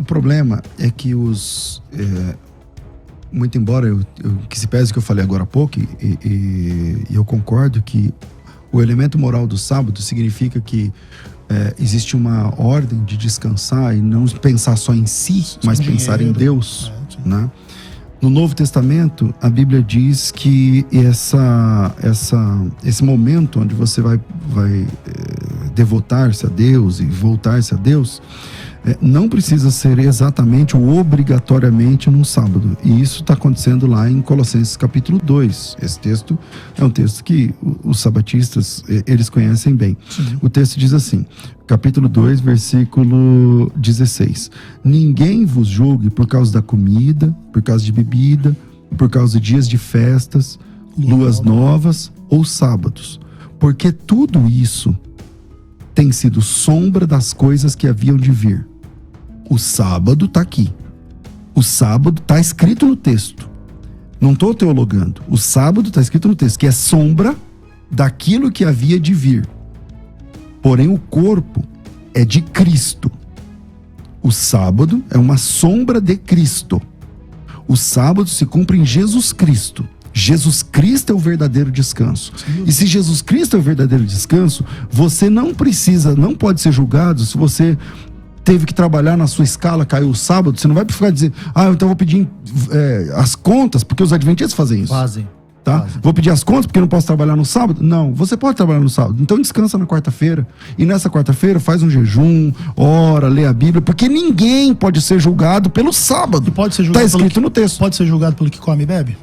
problema é que muito embora que se pese que eu falei agora há pouco, e eu concordo que o elemento moral do sábado significa que existe uma ordem de descansar e não pensar só em si, mas pensar em Deus, né? No Novo Testamento, a Bíblia diz que esse momento onde você vai devotar-se a Deus e voltar-se a Deus, não precisa ser exatamente ou obrigatoriamente num sábado. E isso está acontecendo lá em Colossenses capítulo 2. Esse texto é um texto que os sabatistas, eles conhecem bem. Sim. O texto diz assim, capítulo 2, versículo 16. Ninguém vos julgue por causa da comida, por causa de bebida, por causa de dias de festas, luas novas ou sábados. Porque tudo isso tem sido sombra das coisas que haviam de vir. O sábado está aqui. O sábado está escrito no texto. Não estou teologando. O sábado está escrito no texto, que é sombra daquilo que havia de vir. Porém, o corpo é de Cristo. O sábado é uma sombra de Cristo. O sábado se cumpre em Jesus Cristo. Jesus Cristo é o verdadeiro descanso. Sim. E se Jesus Cristo é o verdadeiro descanso, você não pode ser julgado se você teve que trabalhar na sua escala, caiu o sábado. Você não vai ficar dizendo, então vou pedir as contas, porque os adventistas fazem isso. Fazem. Tá? Vou pedir as contas porque eu não posso trabalhar no sábado? Não, você pode trabalhar no sábado. Então descansa na quarta-feira. E nessa quarta-feira faz um jejum, ora, lê a Bíblia, porque ninguém pode ser julgado pelo sábado. Pode ser julgado tá escrito no texto. Pode ser julgado pelo que come e bebe?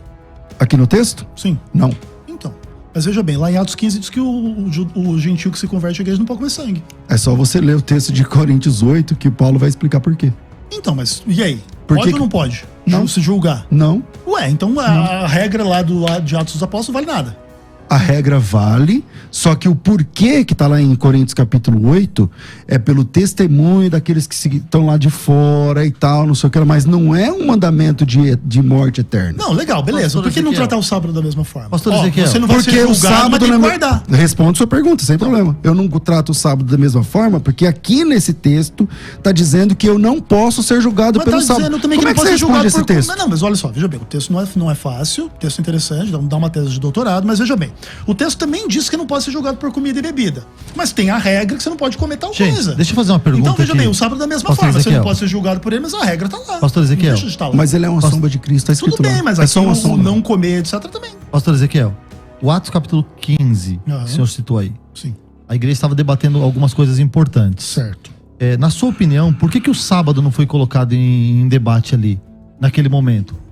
Aqui no texto? Sim. Não. Então. Mas veja bem, lá em Atos 15 diz que o gentil que se converte à igreja não pode comer sangue. É só você ler o texto de Coríntios 8 que Paulo vai explicar por quê. Então, mas e aí? Pode ou não pode? Não. Se julgar? Não. Ué, então a regra lá de Atos dos Apóstolos vale nada. A regra vale, só que o porquê que tá lá em Coríntios capítulo 8 é pelo testemunho daqueles que estão lá de fora e tal, não sei o que, mas não é um mandamento de morte eterna. Não, legal, beleza. Pastor Por que não Ezequiel. tratar o sábado da mesma forma? Pastor Ezequiel. Você não vai Porque ser o julgado, mas sábado tem que guardar. Responde sua pergunta, sem problema. Eu não trato o sábado da mesma forma, porque aqui nesse texto tá dizendo que eu não posso ser julgado Mas pelo tá sábado. dizendo também Como que é não que pode você ser responde julgado esse texto? Não, mas olha só, veja bem, o texto não é fácil, o texto é interessante, dá uma tese de doutorado, mas veja bem, o texto também diz que não pode ser julgado por comida e bebida. Mas tem a regra que você não pode comer tal coisa. Deixa eu fazer uma pergunta. Então veja aqui. bem, o sábado da mesma Pastor forma. Ezequiel. Você não pode ser julgado por ele, mas a regra tá lá. Pastor Ezequiel. Não deixa de estar lá. Mas ele é uma sombra de Cristo, tá escrito Tudo bem, lá. mas é aqui só uma o sombra. não comer, etc. também. Pastor Ezequiel, o Atos capítulo 15, que o senhor citou aí. Sim. A igreja estava debatendo algumas coisas importantes. Certo. Na sua opinião, por que o sábado não foi colocado em debate ali, naquele momento?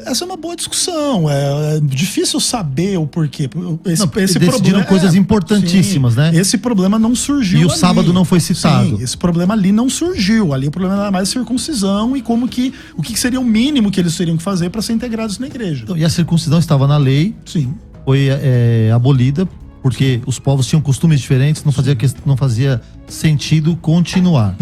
Essa é uma boa discussão. É difícil saber o porquê. Esse decidiram problema, coisas importantíssimas, né? Esse problema não surgiu. E o ali. sábado não foi citado. Sim, esse problema ali não surgiu. Ali o problema era mais circuncisão e o que seria o mínimo que eles teriam que fazer para ser integrados na igreja. Então, e a circuncisão estava na lei, Sim. foi abolida, porque os povos tinham costumes diferentes, não fazia sentido continuar.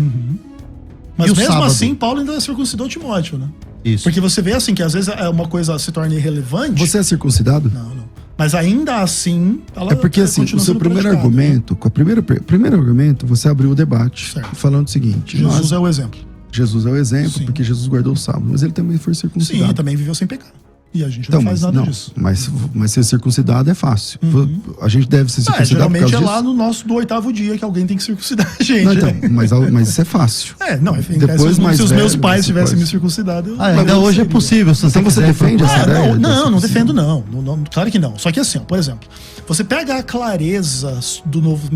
Mas E o mesmo sábado? assim, Paulo ainda circuncidou Timóteo, né? Isso. Porque você vê assim que às vezes uma coisa se torna irrelevante. Você é circuncidado? Não. Mas ainda assim, ela É porque assim, o continua seu sendo primeiro praticada, argumento, com o primeiro argumento, você abriu o debate Certo. falando o seguinte: Jesus é o exemplo. Jesus é o exemplo, Sim. porque Jesus guardou o sábado, mas ele também foi circuncidado. Sim, também viveu sem pecar. E a gente Então, não faz nada disso. mas ser circuncidado é fácil. A gente deve ser circuncidado por Geralmente causa é lá disso. do 8º dia que alguém tem que circuncidar a gente. Não, então, mas isso é fácil. Enfim, Depois, mais se os meus velho, pais você tivessem pode. me circuncidado, eu Ainda não hoje é seria. possível. Se Então você quiser defende essa ideia? Não defendo não. Claro que não. Só que assim, por exemplo, você pega a clareza do Novo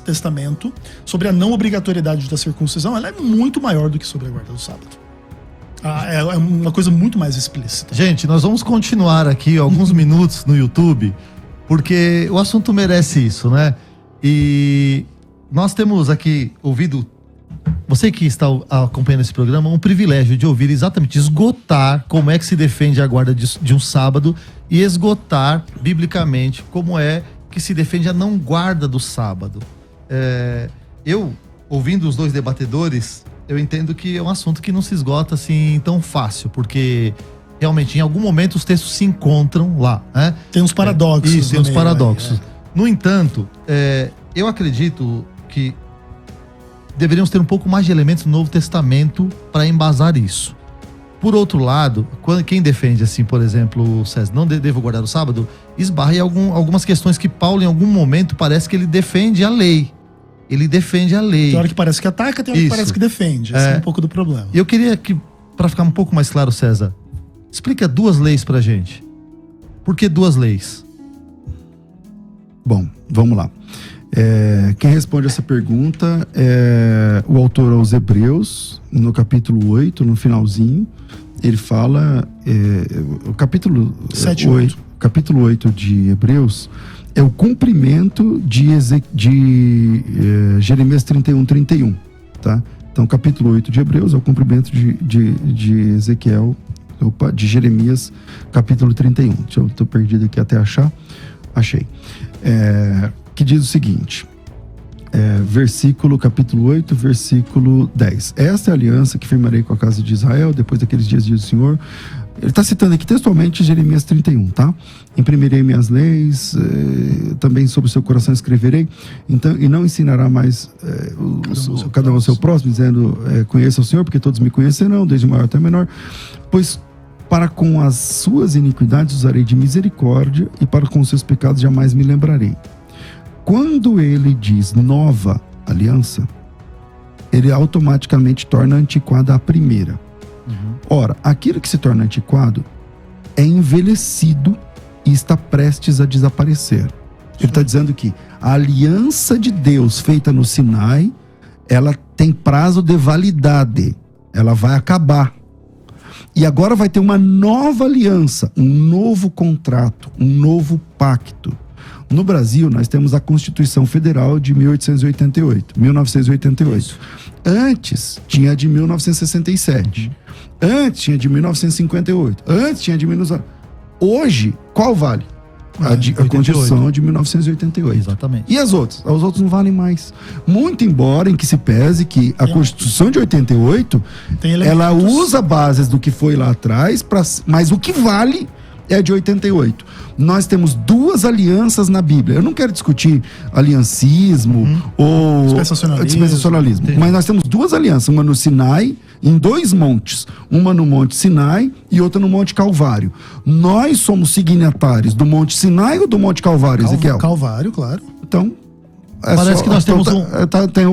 Testamento sobre a não obrigatoriedade da circuncisão, ela é muito maior do que sobre a guarda do sábado. É uma coisa muito mais explícita. Gente, nós vamos continuar aqui alguns minutos no YouTube, porque o assunto merece isso, né? E nós temos aqui ouvido, você que está acompanhando esse programa, um privilégio de ouvir exatamente, esgotar como é que se defende a guarda de um sábado e esgotar biblicamente como é que se defende a não guarda do sábado. Eu, ouvindo os dois debatedores, eu entendo que é um assunto que não se esgota assim tão fácil, porque realmente em algum momento os textos se encontram lá, né? Tem uns paradoxos. Isso, tem uns no meio paradoxos. aí, No entanto, eu acredito que deveríamos ter um pouco mais de elementos no Novo Testamento para embasar isso. Por outro lado, quem defende assim, por exemplo, César, não devo guardar o sábado, esbarra em algumas questões que Paulo, em algum momento, parece que ele defende a lei. Ele defende a lei. Tem hora que parece que ataca, tem hora que parece que defende. Esse é um pouco do problema. E eu queria que, para ficar um pouco mais claro, César, explica 2 leis pra gente. Por que 2 leis? Bom, vamos lá. Quem responde essa pergunta é o autor aos Hebreus, no capítulo 8, no finalzinho. Ele fala, o capítulo 8 de Hebreus é o cumprimento de Jeremias 31:31, tá? Então, capítulo 8 de Hebreus é o cumprimento de Jeremias, capítulo 31. Eu tô perdido aqui até achar. Achei. Que diz o seguinte, capítulo 8, versículo 10. Esta é a aliança que firmarei com a casa de Israel depois daqueles dias, diz o Senhor. Ele está citando aqui textualmente Jeremias 31, tá? Imprimirei minhas leis, também sobre o seu coração escreverei, então, e não ensinará mais cada um ao seu próximo, dizendo, conheça o Senhor, porque todos me conhecerão, desde o maior até o menor, pois para com as suas iniquidades usarei de misericórdia, e para com os seus pecados jamais me lembrarei. Quando ele diz nova aliança, ele automaticamente torna antiquada a primeira. Ora, aquilo que se torna antiquado é envelhecido e está prestes a desaparecer. Ele está dizendo que a aliança de Deus feita no Sinai, ela tem prazo de validade, ela vai acabar. E agora vai ter uma nova aliança, um novo contrato, um novo pacto. No Brasil, nós temos a Constituição Federal de 1988. Isso. Antes, tinha a de 1967. Antes, tinha de 1958. Antes, tinha de 19... Hoje, qual vale? A Constituição de 1988. Exatamente. E as outras? As outras não valem mais. Muito embora em que se pese que a Constituição de 88, ela usa bases do que foi lá atrás, mas o que vale é a de 88. Nós temos 2 alianças na Bíblia. Eu não quero discutir aliancismo ou dispensacionalismo. Mas nós temos 2 alianças, uma no Sinai, em 2 montes. Uma no Monte Sinai e outra no Monte Calvário. Nós somos signatários do Monte Sinai ou do Monte Calvário, Ezequiel? Calvário, claro. Então, parece que nós temos tem